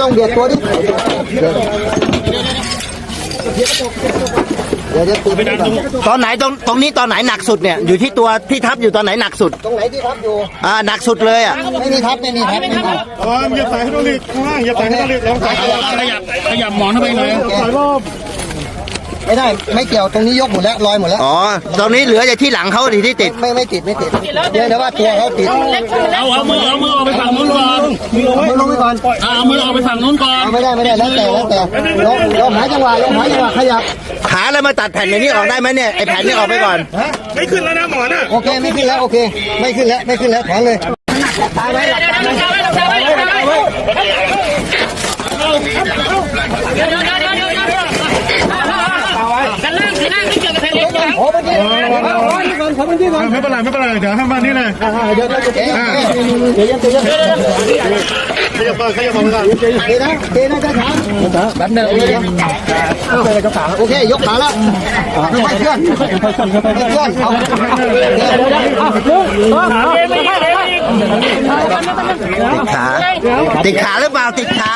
องเบียดตัวดิตอนไหนตรงนี้ตอนไหนหนักสุดเนี่ยอยู่ที่ตัวที่ทับอยู่ตอนไหนหนักสุดตรงไหนที่ทับอยู่หนักสุดเลยไม่มีทับอย่าใส่ให้ต้องรีบข้างล่างอย่าใส่ให้ต้องรีบลองใส่ขยับหมอนเข้าไปหน่อยไม่ได้ไม่เกี่ยวตรงนี้ยกหมดแล้วลอยหมดแล้วอ๋อตรงนี้เหลือแต่ที่หลังเขาดิที่ติดไม่ติดเดี๋ยวว่าตัวเขาติดเอามือเอาไปฝั่งนู้นก่อนมือลงไปก่อนเอามือเอาไปฝั่งนู้นก่อนไม่ได้แล้วแต่ลงหาจังหวะขยับหาอะไรมาตัดแผ่นในนี้ออกได้ไหมเนี่ยไอแผ่นนี้ออกไปก่อนไม่ขึ้นแล้วนะหมอนะโอเคไม่ขึ้นแล้วโอเคไม่ขึ้นแล้วถอนเลยตายไว้กันล่างไม่เกี่ยวกับแผ่นเล็กนะโอ้ไม่เป็นไรเดี๋ยวให้มานี่เลยเดี๋ยวขยับมาเทนะช้าแบบนึงโอเคยกขาแล้วค่อยเคลื่อนติดขาหรือเปล่าติดขา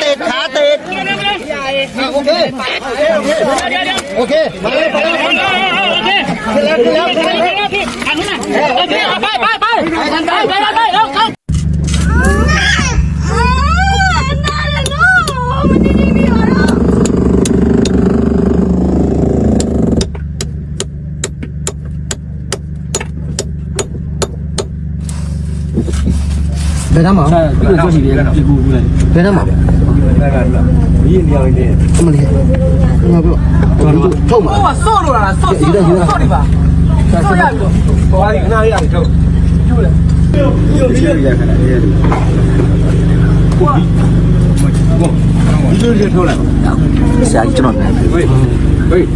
ติดโอเคมาเลย别他忙，别他忙。这么厉害，要不臭嘛？我扫住了，扫你吧，扫下去。我给那样抽，抽了。你就抽了，下一种。喂。